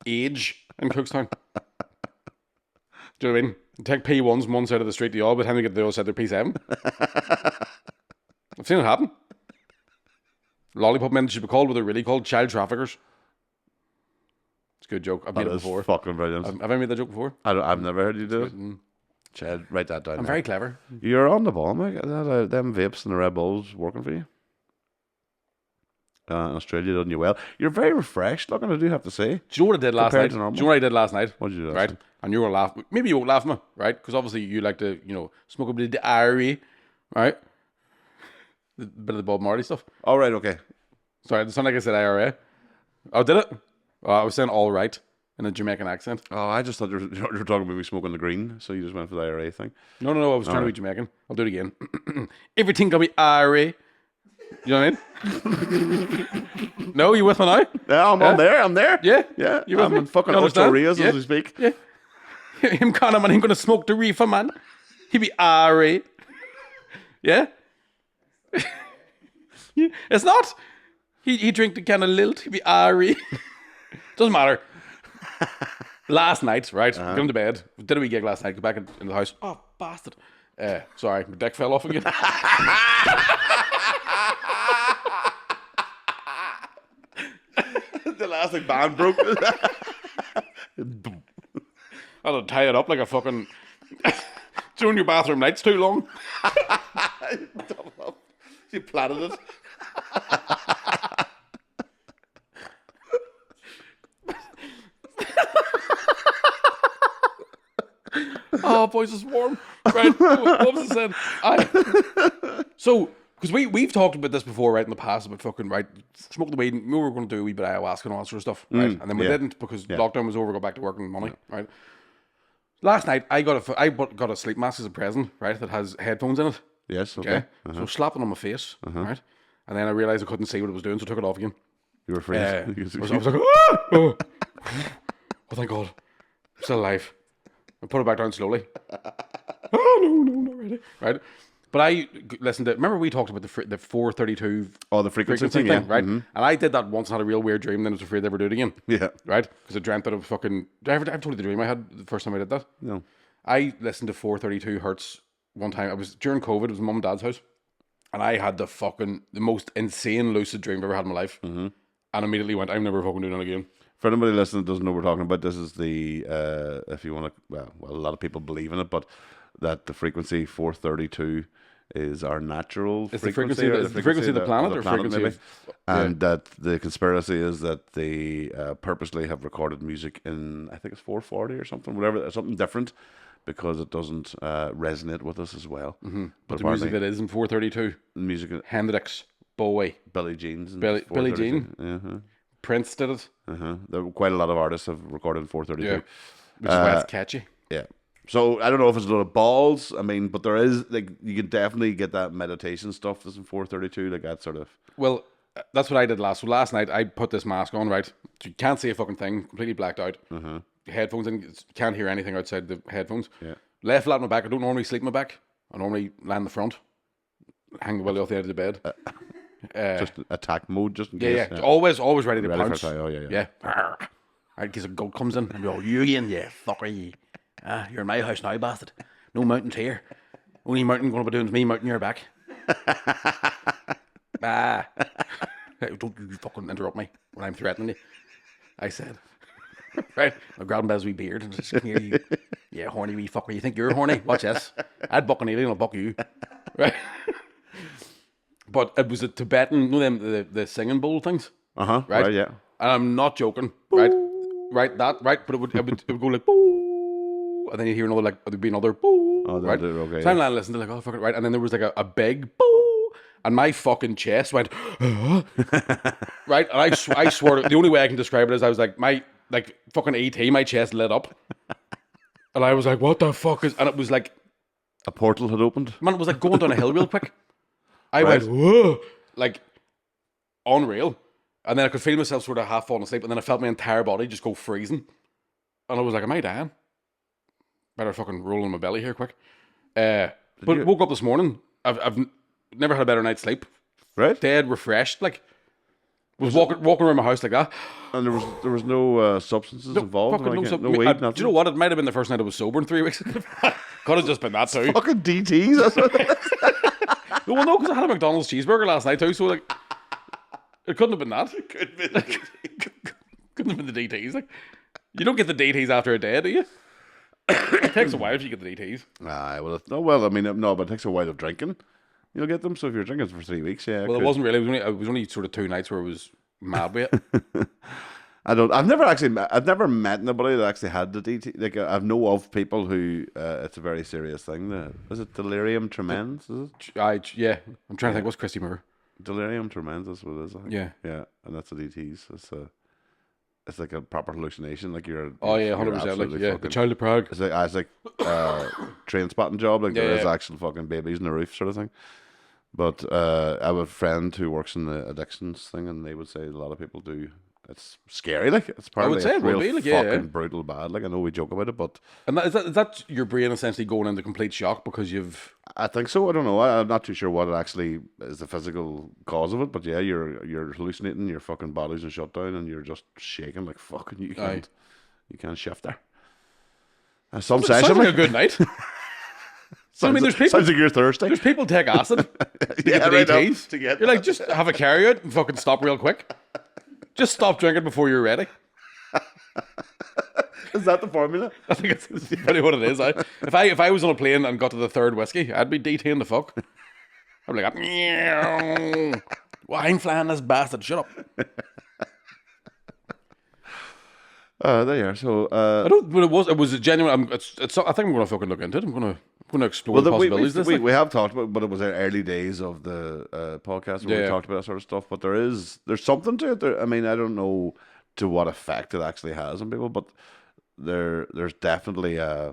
age in Cookstown. Do you know what I mean? Take P1s from one side of the street to the other, by the time they get to the other side, they're P7. I've seen it happen. Lollipop men should be called what they're really called, child traffickers. It's a good joke. I've made it before. Fucking brilliant. Have I made that joke before? I've never heard you do it. Child, write that down. I'm very clever. You're on the ball, mate. Them vapes and the Red Bulls working for you. In Australia done you well. You're very refreshed looking, I do have to say. Do you know what I did last night? Do you know what I did last night? What did you do Right? And you were laughing. Maybe you won't laugh at me, right? Because obviously you like to, smoke a bit of the IRA, right? A bit of the Bob Marley stuff. All right, okay. Sorry, it sounded like I said IRA. Oh, did it? I was saying all right in a Jamaican accent. Oh, I just thought you were talking about me smoking the green, so you just went for the IRA thing. No, I was trying to be Jamaican. I'll do it again. Everything got me IRA. You know what I mean? No, you with me now? Yeah, I'm there. I'm there. Yeah? Yeah. You with I'm me? in fucking You understand? Australias as we speak. Yeah. Him kind of man, I'm going to smoke the reefer, man. He be IRA. Yeah. Yeah. It's not. He drink the kind of lilt. He be airy. Doesn't matter. Last night, right? Get him to bed. Did a wee gig last night. Go back in the house. Oh, bastard. Sorry, my deck fell off again. The elastic band broke. I had to tie it up like a fucking... Doing your bathroom lights too long. You plaited it. Oh, boys, it's warm. Right, what was I saying? So, because we've talked about this before, right, in the past, about fucking, right, smoke the weed, we were going to do a wee bit of ayahuasca and all that sort of stuff, right? And then we didn't because lockdown was over, go back to work and money, right? Last night, I got a sleep mask as a present, right, that has headphones in it. Yes, okay. So slapping on my face, right? And then I realised I couldn't see what it was doing, so I took it off again. You were freezing. I was like, oh, thank God. I'm still alive. I put it back down slowly. Oh, no, not really. Right? But I listened to... Remember we talked about the 432... Oh, the frequency thing, right? And I did that once and had a real weird dream, then I was afraid I'd ever do it again. Yeah. Right? Because I dreamt that I was fucking... I've told you the dream I had the first time I did that? No. I listened to 432 hertz one time. I was during COVID. It was mum and dad's house. And I had the most insane lucid dream I've ever had in my life. And immediately went, I'm never fucking doing it again. For anybody listening that doesn't know what we're talking about, this is the, if you want to, well, a lot of people believe in it, but that the frequency 432 is our natural frequency. It's the frequency of the planet, or frequency maybe. of... And that the conspiracy is that they purposely have recorded music in, I think it's 440 or something, whatever, something different, because it doesn't resonate with us as well. But the music that is in 432, music, Hendrix, Bowie, Billie Jean's, Billie Jean, Prince did it. There were quite a lot of artists have recorded in 432. Yeah. Which is why it's catchy. Yeah. So I don't know if it's a lot of balls. I mean, but there is, like, you can definitely get that meditation stuff that's in 432, like that sort of. Well, that's what I did last. So last night I put this mask on, right? You can't see a fucking thing, completely blacked out. Headphones in, you can't hear anything outside the headphones. Yeah. Left flat on my back. I don't normally sleep on my back. I normally lie in the front, hang the belly off the edge of the bed. Just attack mode, just in case. Yeah. Always ready to Ready pounce. for a yeah. Right, in case a goat comes in and be all, you again? Yeah, fucker you. You're in my house now, bastard. No mountains here. Only mountain going to be doing is me mountain your back. Don't you fucking interrupt me when I'm threatening you. I said. Right? I'll grab him by his wee beard and just hear you. Yeah, horny wee fucker. You think you're horny? Watch this. I'd buck an alien, I'll buck you. Right? But it was a Tibetan, you know them, the singing bowl things? Right, yeah. And I'm not joking, right? But it would go like, boo, and then you hear another, like, there'd be another boo, right? Okay, so I'm lying listening to, like, oh, fuck it, right? And then there was, like, a big boo, and my fucking chest went, right? And I swear, the only way I can describe it is I was like, fucking ET, my chest lit up. And I was like, what the fuck is, and it was like, a portal had opened. Man, it was like going down a hill real quick. I went, whoa, like, unreal. And then I could feel myself sort of half falling asleep, and then I felt my entire body just go freezing. And I was like, am I dying? Better fucking roll in my belly here quick. But woke up this morning, I've never had a better night's sleep. Right? Dead, refreshed, like, was walking around my house like that. And there was no substances involved? Fucking like, no weed, nothing? Do you know what? It might have been the first night I was sober in 3 weeks. Could have just been that too. Fucking DTs, that's what it is. Well, no, because I had a McDonald's cheeseburger last night too, so, like, it couldn't have been that. It could have been. Couldn't have been the DTs. Like, you don't get the DTs after a day, do you? It takes a while if you get the DTs. But it takes a while of drinking. You'll get them. So if you're drinking for 3 weeks, yeah. Well, it wasn't really. It was only sort of 2 nights where I was mad with it. I've never met anybody that actually had the DT. Like, I know of people who it's a very serious thing. Is it delirium tremens? Is it? Yeah. I'm trying to think. What's Christy Moore? Delirium tremens. That's what it is. I think. Yeah. Yeah, and that's the DTs. It's like a proper hallucination. Like you're. 100%. Like, yeah, the child of Prague. It's like train spotting job. Like there is actual fucking babies in the roof sort of thing. But I have a friend who works in the addictions thing, and they would say a lot of people do it's scary. Like it's apparently say it's it would real be, like, fucking yeah. brutal bad. Like I know we joke about it, but And is that your brain essentially going into complete shock because you've... I think so. I don't know. I'm not too sure what it actually is the physical cause of it, but yeah, you're hallucinating. Your fucking body's in shutdown, and you're just shaking like fucking. You can't shift there. Some Sounds session like a good night. I mean, there's people. Sounds like you're thirsty. There's people take acid to Yeah, get the right DTs. up to get- You're like, just have a carry out and fucking stop real quick. Just stop drinking before you're ready. Is that the formula? I think it's pretty what it is. If I was on a plane and got to the third whiskey, I'd be DTing the fuck. I'd be like, meow. Wine flying this bastard. Shut up. There you are. So, I don't. But it was a genuine. I think I'm going to fucking look into it. I'm going to explore the possibilities. of this. we have talked about, but it was in early days of the podcast where we talked about that sort of stuff. But there's something to it. I mean, I don't know to what effect it actually has on people, but there's definitely I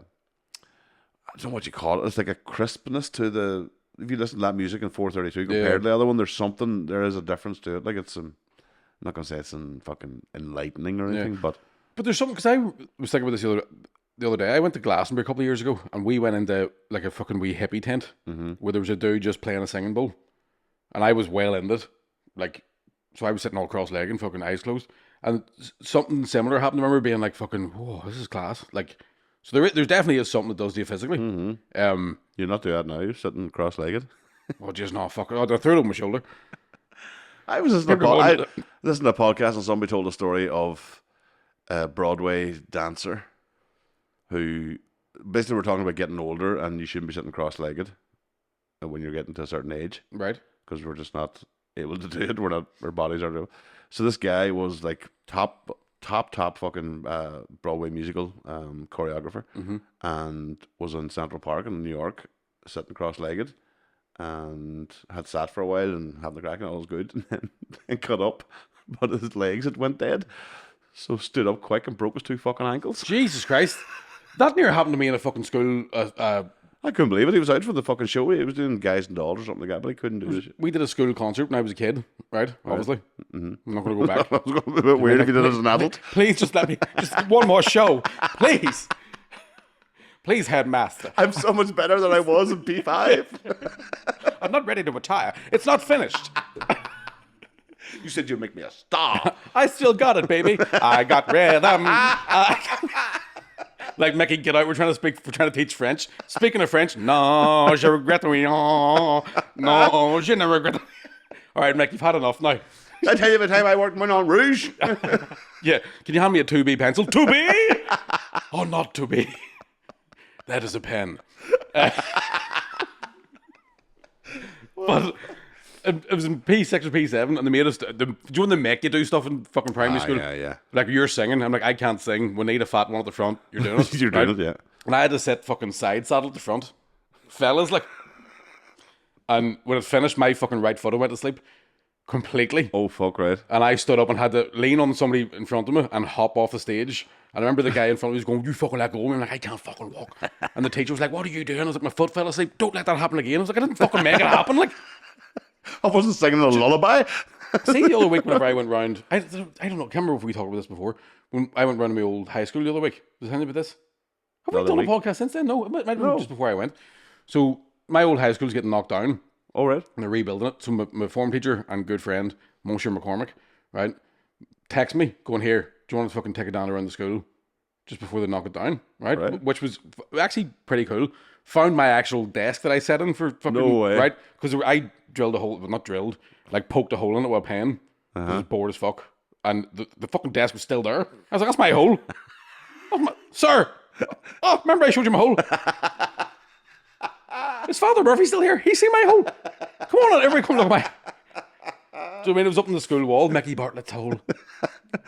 don't know what you call it. It's like a crispness to the. If you listen to that music in 432 compared to the other one, there is a difference to it. Like I'm not gonna say it's fucking enlightening or anything, but there's something, because I was thinking about this the other day. I went to Glastonbury a couple of years ago, and we went into like a fucking wee hippie tent where there was a dude just playing a singing bowl, and I was well in it, like, so I was sitting all cross-legged and fucking eyes closed, and something similar happened. I remember being like, fucking, whoa, this is class. Like, so there's definitely is something that does to you physically. you're not doing that now. You're sitting cross-legged. Well, just not fucking. I threw it over my shoulder. I was listening to a podcast and somebody told a story of a Broadway dancer who basically were talking about getting older and you shouldn't be sitting cross-legged when you're getting to a certain age, Right. because we're just not able to do it. Our bodies aren't able. So this guy was like top fucking Broadway musical choreographer, and was in Central Park in New York sitting cross-legged, and had sat for a while and having the crack and all was good, and then cut up, but his legs had went dead, so stood up quick and broke his 2 fucking ankles. Jesus Christ. That near happened to me in a fucking school. I couldn't believe it. He was out for the fucking show. He was doing Guys and Dolls or something like that, but he couldn't do it. We did a school concert when I was a kid, right? Obviously. I'm not going to go back. It was going to be a bit weird if you did it as an adult. Please just let me, just one more show. Please. Please, headmaster. I'm so much better than I was in P5. I'm not ready to retire. It's not finished. You said you'd make me a star. I still got it, baby. I got rhythm. Like, Mickey, get out. We're trying to teach French. Speaking of French, no, je regrette rien. No, je ne regrette. All right, Mick, you've had enough now. I tell you the time I worked Moulin Rouge. Yeah, can you hand me a 2B pencil? 2B? Oh, not 2B. That is a pen. But it was in P6 or P7, and they made us. Do you know when they make you do stuff in fucking primary school? Yeah. Like, you're singing. I'm like, I can't sing. We need a fat one at the front. You're doing it. You're doing it, yeah. And I had to sit fucking side saddle at the front. Fellas, like. And when it finished, my fucking right foot went to sleep completely. Oh, fuck, right. And I stood up and had to lean on somebody in front of me and hop off the stage. And I remember the guy in front of me was going, you fucking let go of me. I'm like, I can't fucking walk. And the teacher was like, what are you doing? I was like, my foot fell asleep. Don't let that happen again. I was like, I didn't fucking make it happen. Like, I wasn't singing a lullaby. see, the other week whenever I went round, I don't know, I can't remember if we talked about this before. When I went round to my old high school the other week, was anything about this? Have we done a podcast since then? No, it might have been just before I went. So my old high school's getting knocked down. All right. And they're rebuilding it. So my form teacher and good friend, Monsieur McCormick, right, text me going, here, do you want to fucking take it down around the school just before they knock it down, right? Which was actually pretty cool. Found my actual desk that I sat in for fucking, no way. Right? Because I drilled a hole, well, not drilled, like poked a hole in it with a pen. I was bored as fuck. And the fucking desk was still there. I was like, that's my hole. Sir! Oh, remember I showed you my hole? Is Father Murphy still here? He see my hole? Come on, everybody come look at my... So I mean, it was up on the school wall, Mickey Bartlett's hole.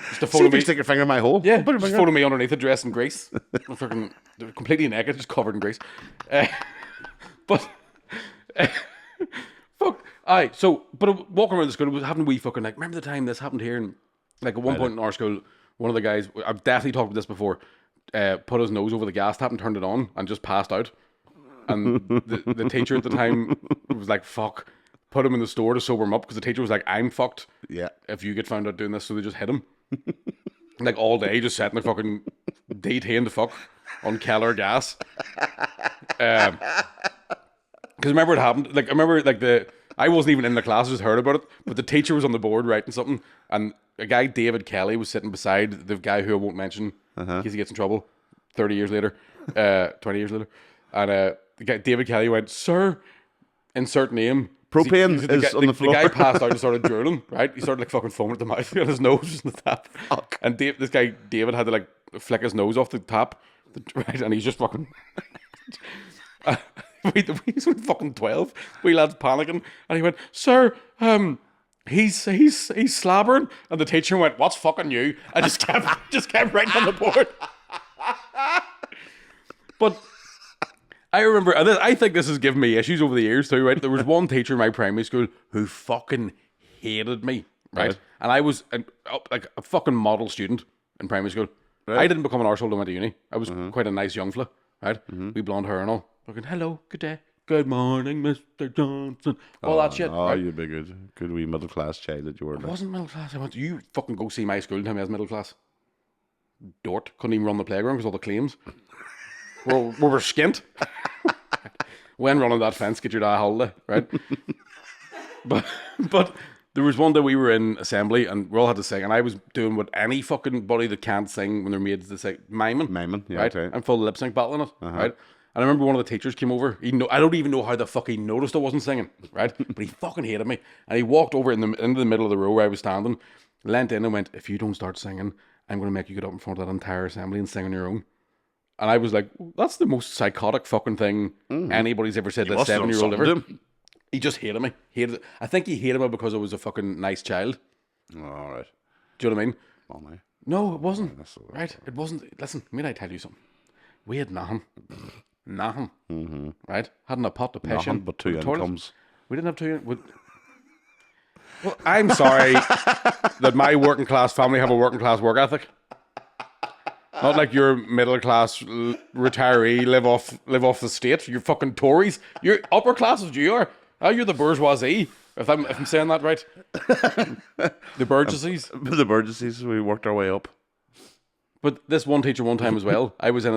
Just to See if you stick your finger in my hole. Yeah, just photo me underneath it, dressed in grease. Fucking completely naked, just covered in grease. But fuck. Aye, so, but walking around the school, having we fucking like, remember the time this happened here? And like at one point in our school, one of the guys, I've definitely talked about this before, put his nose over the gas tap and turned it on and just passed out. And the teacher at the time was like, fuck. Put him in the store to sober him up because the teacher was like, I'm fucked. Yeah. If you get found out doing this, so they just hit him. Like all day, just sitting there fucking detained the fuck on Keller gas. Because remember it happened. Like I remember I wasn't even in the class, I just heard about it. But the teacher was on the board writing something, and a guy, David Kelly, was sitting beside the guy who I won't mention in case he gets in trouble 30 years later, 20 years later. And the guy, David Kelly, went, "Sir, insert name." Propane is on the floor. The guy passed out and started drooling, right? He started like fucking foaming at the mouth on his nose just in the tap. Fuck. And this guy, David, had to like flick his nose off the tap, right? And he's just fucking... He's only fucking 12. We lads panicking. And he went, "Sir, he's slabbering." And the teacher went, "What's fucking you?" And just kept writing on the board. But... I remember, and I think this has given me issues over the years too, right? There was one teacher in my primary school who fucking hated me, right? And I was like a fucking model student in primary school. Right. I didn't become an arsehole when I went to uni. I was quite a nice young fella, right? We blonde hair and all. Fucking, "Hello, good day, good morning, Mr. Johnson." All that shit. Oh, right? you'd be good wee middle class child that you were. I wasn't middle class. I went, "You fucking go see my school and tell me I was middle class." Dort. Couldn't even run the playground because all the claims. we were skint. When running that fence, get your day holiday, right? but there was one day we were in assembly and we all had to sing, and I was doing what any fucking buddy that can't sing when they're made to say, miming, yeah, right? Okay. And full lip sync battling it, right? And I remember one of the teachers came over. I don't even know how the fuck he noticed I wasn't singing, right? But he fucking hated me, and he walked over into the middle of the row where I was standing, leant in and went, "If you don't start singing, I'm going to make you get up in front of that entire assembly and sing on your own." And I was like, "That's the most psychotic fucking thing anybody's ever said to a 7-year-old ever." He just hated me. I think he hated me because I was a fucking nice child. All right. Do you know what I mean? Oh, my. No, it wasn't. Right? It wasn't. Listen, may I tell you something? We had nothing. Right? Hadn't a pot to piss in. But two incomes. We didn't have two. Well, I'm sorry that my working class family have a working class work ethic. Not like your middle class retiree live off the state. You're fucking Tories. You're upper class as you are. Oh, you're the bourgeoisie. If I'm saying that right. The Burgesses. The Burgesses. We worked our way up. But this one teacher one time as well. I was in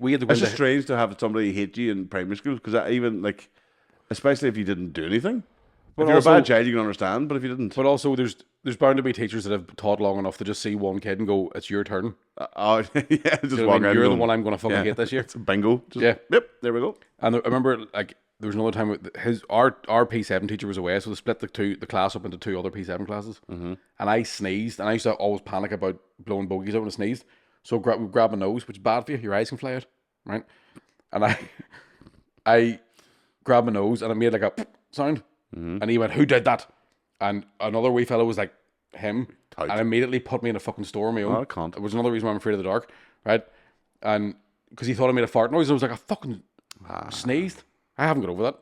we had to go. It's just strange to have somebody hate you in primary school, because even like, especially if you didn't do anything. But if you're a bad child, you can understand. But if you didn't, but also there's bound to be teachers that have taught long enough to just see one kid and go, "It's your turn." Yeah, just walk out. You're the one I'm going to fucking hate this year. It's a bingo. Yeah. Yep. There we go. And I remember like there was another time our P7 teacher was away, so they split the class up into two other P7 classes. And I sneezed, and I used to always panic about blowing bogies out when I sneezed. So we grab my nose, which is bad for you. Your eyes can fly out, right? And I grabbed my nose, and it made like a sound. And he went, "Who did that?" And another wee fellow was like, "Him." Tight. And immediately put me in a fucking store on my own. Oh, I can't. It was another reason why I'm afraid of the dark, right? And because he thought I made a fart noise, I was like, "I fucking sneezed." I haven't got over that.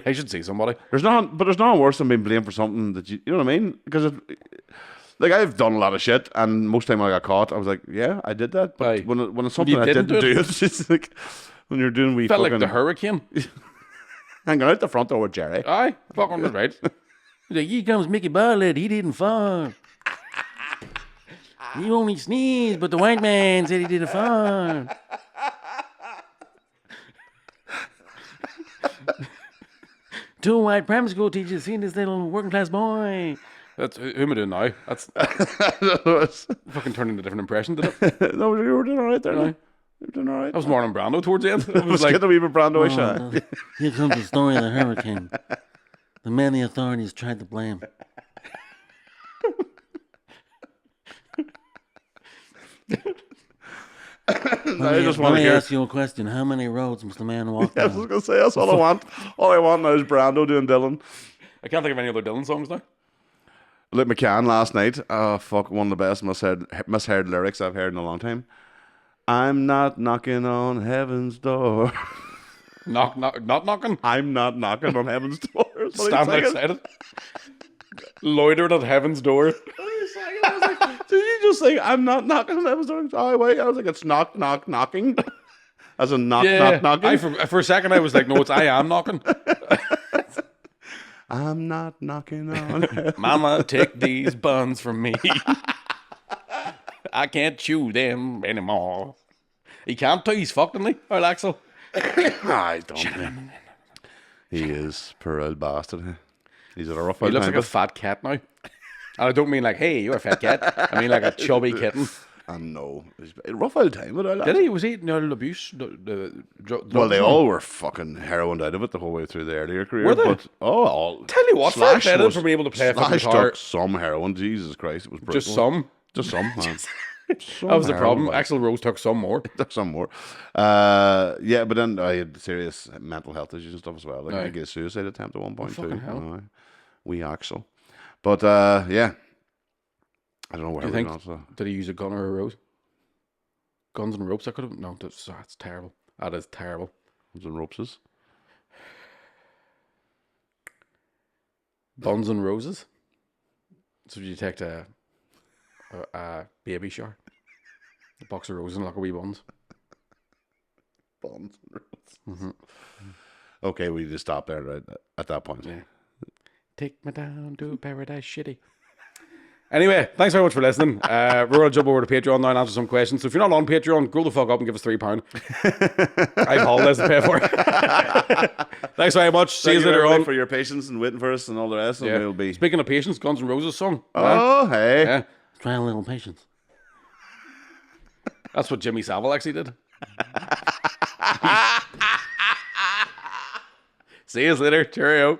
I should see somebody. There's nothing worse than being blamed for something that you know what I mean? Because like, I've done a lot of shit, and most time when I got caught, I was like, "Yeah, I did that." But when it's something I didn't do, it's just like when you're doing felt like the hurricane. Hanging out the front door with Jerry. Aye, fucking right. He's like, "Here comes Mickey Bartlett. He didn't fart. He only sneezed, but the white man said he did a fart." Two white primary school teachers seen this little working class boy. That's who am I doing now? That's fucking turned into a different impression, did it? No, you were doing all right there. No. You were doing all right. I was Marlon Brando towards the end. I was like, getting a wee bit Brando shy. Here comes the story of the hurricane. The man the authorities tried to blame. Let me ask you a question. How many roads must a man walk I down? was going to say, that's all I want. All I want now is Brando doing Dylan. I can't think of any other Dylan songs now. Lit McCann last night. Oh, fuck, one of the best misheard lyrics I've heard in a long time. I'm not knocking on heaven's door. Not knocking? I'm not knocking on heaven's door. Stand outside it. Loitered at heaven's door. I was like, did you just say, I'm not knocking on heaven's door? Oh, wait. I was like, it's knock, knock, knocking. As a knock, knock, knocking. For a second, I was like, no, it's I am knocking. I'm not knocking on. Mama, take these buns from me. I can't chew them anymore. He can't too. He's fucked, isn't he? Or Axel. I don't think. He is, poor old bastard. He's at a rough He old looks time. like a fat cat now. And I don't mean like, hey, you're a fat cat. I mean like a chubby kitten. And no, he's a rough old time. But Did he? Was he eating abuse? Well, they all were fucking heroined out of it the whole way through their earlier career. Were they? But, all. Tell you what, Slash fair play was- for being able to play a fucking Slash guitar. took some heroin. Jesus Christ, it was brutal. Just some. Just some, man. That was the problem. Axl Rose took some more. Took some more. Yeah, but then I had serious mental health issues and stuff as well. Like, I think he had a suicide attempt at one point too. fucking hell. We Axl. But yeah, I don't know where Do you we're think? going. So. Did he use a gun or a rose? Guns and ropes? I could have. No, that's terrible. That is terrible. Guns and Ropeses. Buns and roses. So you take a baby shower, a box of roses and like a wee buns. Buns and Roses. Okay, we just stop there right at that point. Yeah. Take me down to paradise, shitty. Anyway, thanks very much for listening. We're going to jump over to Patreon now and answer some questions. So if you're not on Patreon, go the fuck up and give us £3. I apologize to pay for it. Thanks very much. See you later on. For your patience and waiting for us and all the rest. And we'll be. Speaking of patience, Guns N' Roses song. Oh, hey. Yeah. Try a little patience. That's what Jimmy Savile actually did. See you later. Cheerio.